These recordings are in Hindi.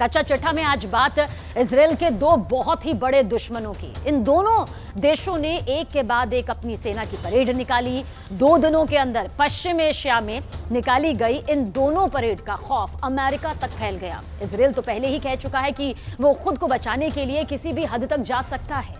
कच्चा चिट्ठा में आज बात इजराइल के दो बहुत ही बड़े दुश्मनों की। इन दोनों देशों ने एक के बाद एक अपनी सेना की परेड निकाली। 2 दिनों के अंदर पश्चिम एशिया में निकाली गई इन दोनों परेड का खौफ अमेरिका तक फैल गया। इजराइल तो पहले ही कह चुका है कि वो खुद को बचाने के लिए किसी भी हद तक जा सकता है।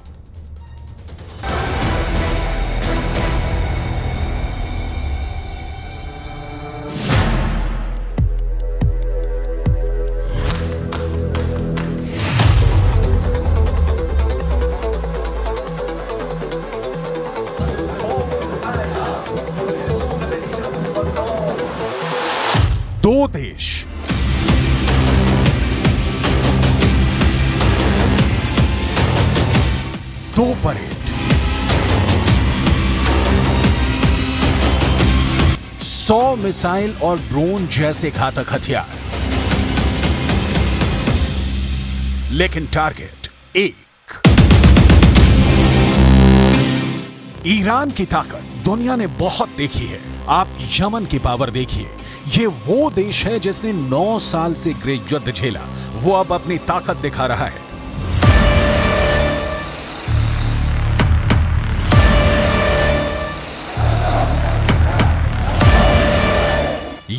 दो देश, दो परेड, 100 मिसाइल और ड्रोन जैसे घातक हथियार, लेकिन टारगेट एक। ईरान की ताकत दुनिया ने बहुत देखी है। आप यमन की पावर देखिए। ये वो देश है जिसने 9 साल से गृह युद्ध झेला। वो अब अपनी ताकत दिखा रहा है।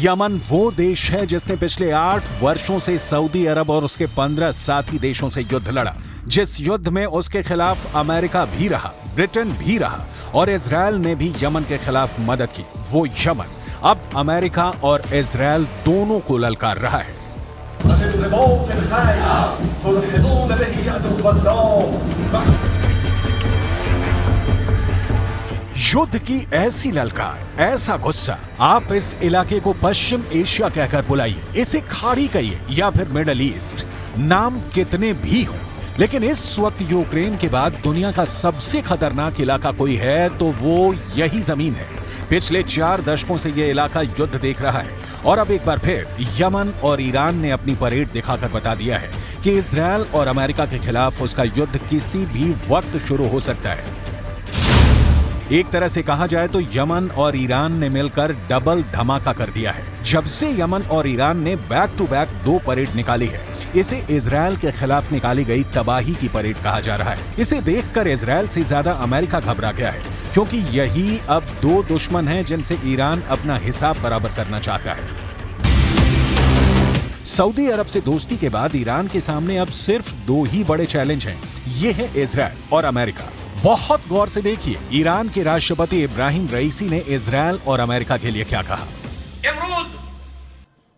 यमन वो देश है जिसने पिछले 8 वर्षों से सऊदी अरब और उसके 15 साथी देशों से युद्ध लड़ा। जिस युद्ध में उसके खिलाफ अमेरिका भी रहा, ब्रिटेन भी रहा और इजराइल ने भी यमन के खिलाफ मदद की। वो यमन अब अमेरिका और इजराइल दोनों को ललकार रहा है। युद्ध की ऐसी ललकार, ऐसा गुस्सा, आप इस इलाके को पश्चिम एशिया कहकर बुलाइए, इसे खाड़ी कहिए या फिर मिडल ईस्ट, नाम कितने भी हों, लेकिन इस वक्त यूक्रेन के बाद दुनिया का सबसे खतरनाक इलाका कोई है तो वो यही जमीन है। पिछले 4 दशकों से यह इलाका युद्ध देख रहा है और अब एक बार फिर यमन और ईरान ने अपनी परेड दिखाकर बता दिया है कि इजराइल और अमेरिका के खिलाफ उसका युद्ध किसी भी वक्त शुरू हो सकता है। एक तरह से कहा जाए तो यमन और ईरान ने मिलकर डबल धमाका कर दिया है। जब से यमन और ईरान ने बैक टू बैक 2 परेड निकाली है, इसे इजराइल के खिलाफ निकाली गई तबाही की परेड कहा जा रहा है। इसे देखकर इजराइल से ज्यादा अमेरिका घबरा गया है, क्योंकि यही अब 2 दुश्मन हैं जिनसे ईरान अपना हिसाब बराबर करना चाहता है। सऊदी अरब से दोस्ती के बाद ईरान के सामने अब सिर्फ 2 ही बड़े चैलेंज हैं। ये है इजराइल और अमेरिका। बहुत गौर से देखिए ईरान के राष्ट्रपति इब्राहिम रईसी ने इजराइल और अमेरिका के लिए क्या कहा।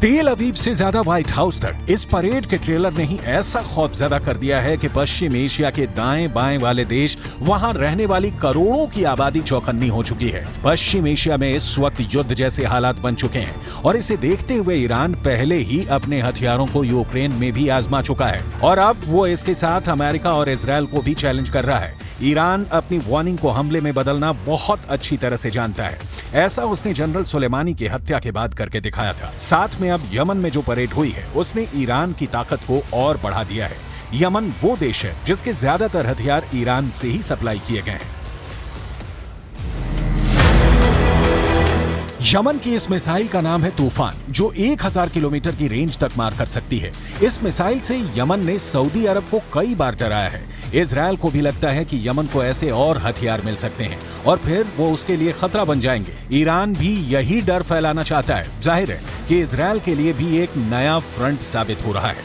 तेल अवीव से ज्यादा व्हाइट हाउस तक इस परेड के ट्रेलर ने ही ऐसा खौफजदा कर दिया है कि पश्चिम एशिया के दाएं बाएं वाले देश, वहां रहने वाली करोड़ों की आबादी चौकन्नी हो चुकी है। पश्चिम एशिया में इस वक्त युद्ध जैसे हालात बन चुके हैं और इसे देखते हुए ईरान पहले ही अपने हथियारों को यूक्रेन में भी आजमा चुका है और अब वो इसके साथ अमेरिका और इजराइल को भी चैलेंज कर रहा है। ईरान अपनी वार्निंग को हमले में बदलना बहुत अच्छी तरह से जानता है। ऐसा उसने जनरल सुलेमानी की हत्या के बाद करके दिखाया था। साथ में अब यमन में जो परेड हुई है उसने ईरान की ताकत को और बढ़ा दिया है। यमन वो देश है जिसके ज्यादातर हथियार ईरान से ही सप्लाई किए गए हैं। यमन की इस मिसाइल का नाम है तूफान, जो 1000 किलोमीटर की रेंज तक मार कर सकती है। इस मिसाइल से यमन ने सऊदी अरब को कई बार डराया है। इजराइल को भी लगता है कि यमन को ऐसे और हथियार मिल सकते हैं और फिर वो उसके लिए खतरा बन जाएंगे। ईरान भी यही डर फैलाना चाहता है। जाहिर है कि इजराइल के लिए भी एक नया फ्रंट साबित हो रहा है।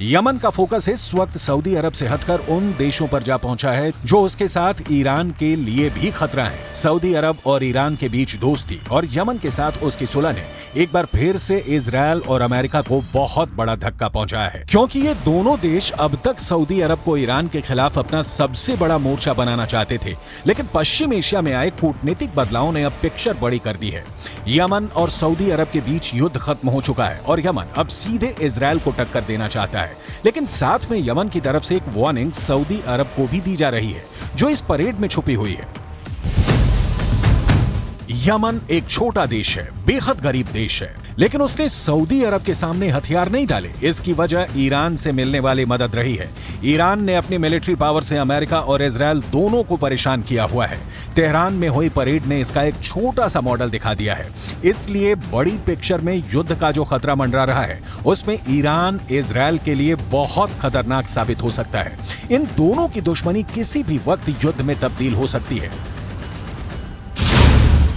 यमन का फोकस इस वक्त सऊदी अरब से हटकर उन देशों पर जा पहुंचा है जो उसके साथ ईरान के लिए भी खतरा है। सऊदी अरब और ईरान के बीच दोस्ती और यमन के साथ उसकी सुलह ने एक बार फिर से इजरायल और अमेरिका को बहुत बड़ा धक्का पहुंचाया है, क्योंकि ये दोनों देश अब तक सऊदी अरब को ईरान के खिलाफ अपना सबसे बड़ा मोर्चा बनाना चाहते थे, लेकिन पश्चिम एशिया में आए कूटनीतिक बदलावों ने अब पिक्चर बड़ी कर दी है। यमन और सऊदी अरब के बीच युद्ध खत्म हो चुका है और यमन अब सीधे इजरायल को टक्कर देना चाहता है, लेकिन साथ में यमन की तरफ से एक वार्निंग सऊदी अरब को भी दी जा रही है जो इस परेड में छुपी हुई है। यमन एक छोटा देश है, बेहद गरीब देश है, लेकिन उसने सऊदी अरब के सामने हथियार नहीं डाले। इसकी वजह ईरान से मिलने वाली मदद रही है। ईरान ने अपनी मिलिट्री पावर से अमेरिका और इजरायल दोनों को परेशान किया हुआ है। तेहरान में हुई परेड ने इसका एक छोटा सा मॉडल दिखा दिया है। इसलिए बड़ी पिक्चर में युद्ध का जो खतरा मंडरा रहा है उसमें ईरान इजरायल के लिए बहुत खतरनाक साबित हो सकता है। इन दोनों की दुश्मनी किसी भी वक्त युद्ध में तब्दील हो सकती है।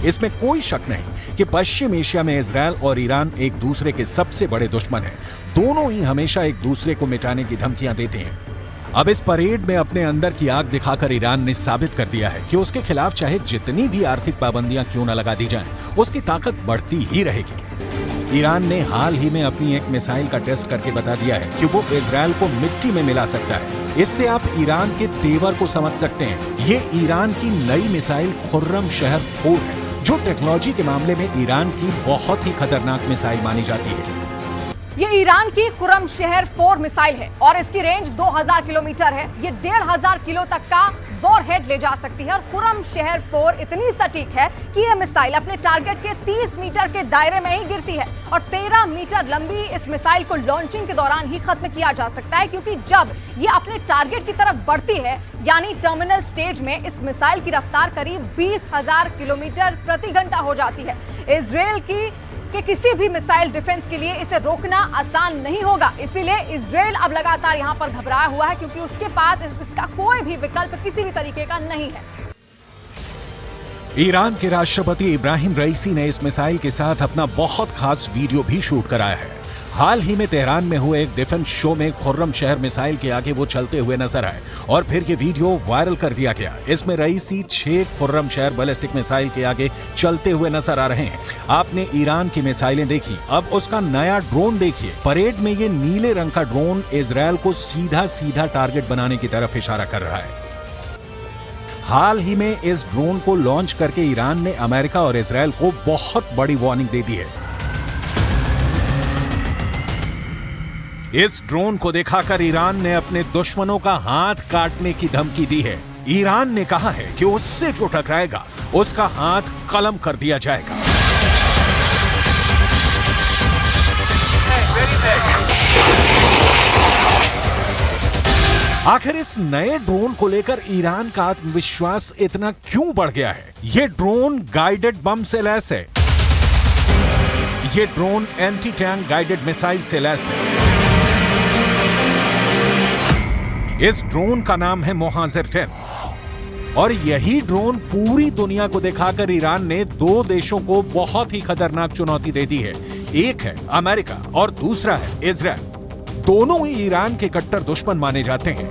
इसमें कोई शक नहीं कि पश्चिम एशिया में इजरायल और ईरान एक दूसरे के सबसे बड़े दुश्मन हैं। दोनों ही हमेशा एक दूसरे को मिटाने की धमकियां देते हैं। अब इस परेड में अपने अंदर की आग दिखाकर ईरान ने साबित कर दिया है कि उसके खिलाफ चाहे जितनी भी आर्थिक पाबंदियां क्यों न लगा दी जाएं, उसकी ताकत बढ़ती ही रहेगी। ईरान ने हाल ही में अपनी एक मिसाइल का टेस्ट करके बता दिया है कि वो इजरायल को मिट्टी में मिला सकता है। इससे आप ईरान के तेवर को समझ सकते हैं। ये ईरान की नई मिसाइल खुर्रम शहर 4 है, जो टेक्नोलॉजी के मामले में ईरान की बहुत ही खतरनाक मिसाइल मानी जाती है। ये ईरान की खुर्रम शहर 4 मिसाइल है और इसकी रेंज 2000 किलोमीटर है। ये 1500 किलो तक का वॉरहेड ले जा सकती है और खुर्रम शहर 4 इतनी सटीक है कि ये मिसाइल अपने टारगेट के 30 मीटर के दायरे में ही गिरती है और 13 मीटर लंबी इस मिसाइल को लॉन्चिंग के दौरान ही खत्म किया जा सकता है, क्योंकि जब ये अपने टारगेट की तरफ बढ़ती है यानी टर्मिनल स्टेज में इस मिसाइल की रफ्तार करीब 20,000 किलोमीटर प्रति घंटा हो जाती है। इजरायल के किसी भी मिसाइल डिफेंस के लिए इसे रोकना आसान नहीं होगा। इसीलिए इजरायल अब लगातार यहां पर घबराया हुआ है, क्योंकि उसके पास इसका कोई भी विकल्प किसी भी तरीके का नहीं है। ईरान के राष्ट्रपति इब्राहिम रईसी ने इस मिसाइल के साथ अपना बहुत खास वीडियो भी शूट कराया है। हाल ही में तेहरान में हुए एक डिफेंस शो में खुर्रम शहर मिसाइल के आगे वो चलते हुए नजर आए और फिर ये वीडियो वायरल कर दिया गया। इसमें रईसी 6 खुर्रम शहर बैलिस्टिक मिसाइल के आगे चलते हुए नजर आ रहे हैं। आपने ईरान की मिसाइलें देखी, अब उसका नया ड्रोन देखिए। परेड में ये नीले रंग का ड्रोन इजरायल को सीधा सीधा टारगेट बनाने की तरफ इशारा कर रहा है। हाल ही में इस ड्रोन को लॉन्च करके ईरान ने अमेरिका और इजरायल को बहुत बड़ी वार्निंग दे दी है। इस ड्रोन को दिखाकर ईरान ने अपने दुश्मनों का हाथ काटने की धमकी दी है। ईरान ने कहा है कि उससे जो टकराएगा उसका हाथ कलम कर दिया जाएगा। आखिर इस नए ड्रोन को लेकर ईरान का आत्मविश्वास इतना क्यों बढ़ गया है? ये ड्रोन गाइडेड बम से लैस है। ये drone anti tank guided missile से लैस है। इस ड्रोन का नाम है मोहाजिर 10 और यही ड्रोन पूरी दुनिया को दिखाकर ईरान ने 2 देशों को बहुत ही खतरनाक चुनौती दे दी है। एक है अमेरिका और दूसरा है इजरायल। दोनों ही ईरान के कट्टर दुश्मन माने जाते हैं।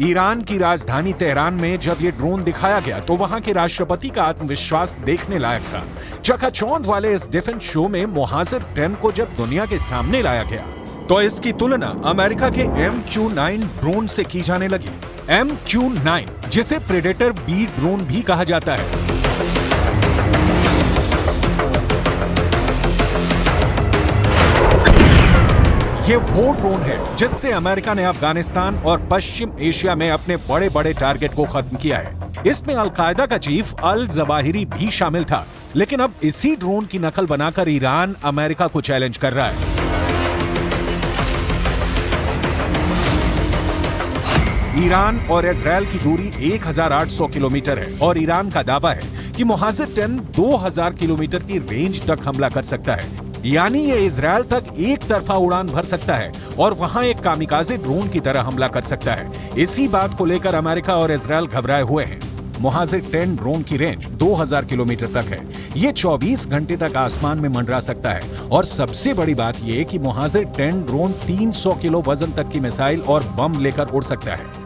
ईरान की राजधानी तेहरान में जब ये ड्रोन दिखाया गया तो वहां के राष्ट्रपति का आत्मविश्वास देखने लायक था। चकाचौंध वाले इस डिफेंस शो में मोहाजिर 10 को जब दुनिया के सामने लाया गया तो इसकी तुलना अमेरिका के MQ-9 ड्रोन से की जाने लगी। MQ-9 जिसे प्रेडेटर बी ड्रोन भी कहा जाता है। ये वो ड्रोन है जिससे अमेरिका ने अफगानिस्तान और पश्चिम एशिया में अपने बड़े बड़े टारगेट को खत्म किया है। इसमें अल-कायदा का चीफ अल जवाहिरी भी शामिल था, लेकिन अब इसी ड्रोन की नकल बनाकर ईरान अमेरिका को चैलेंज कर रहा है। ईरान और इजरायल की दूरी 1800 किलोमीटर है और ईरान का दावा है कि मुहाजिर 10 2000 किलोमीटर की रेंज तक हमला कर सकता है, यानी ये इजरायल तक एक तरफा उड़ान भर सकता है और वहां एक कामिकाज़े ड्रोन की तरह हमला कर सकता है। इसी बात को लेकर अमेरिका और इजरायल घबराए हुए हैं। मुहाजिर 10 ड्रोन की रेंज 2000 किलोमीटर तक है। ये 24 घंटे तक आसमान में मंडरा सकता है और सबसे बड़ी बात यह कि मुहाजिर 10 ड्रोन 300 किलो वजन तक की मिसाइल और बम लेकर उड़ सकता है।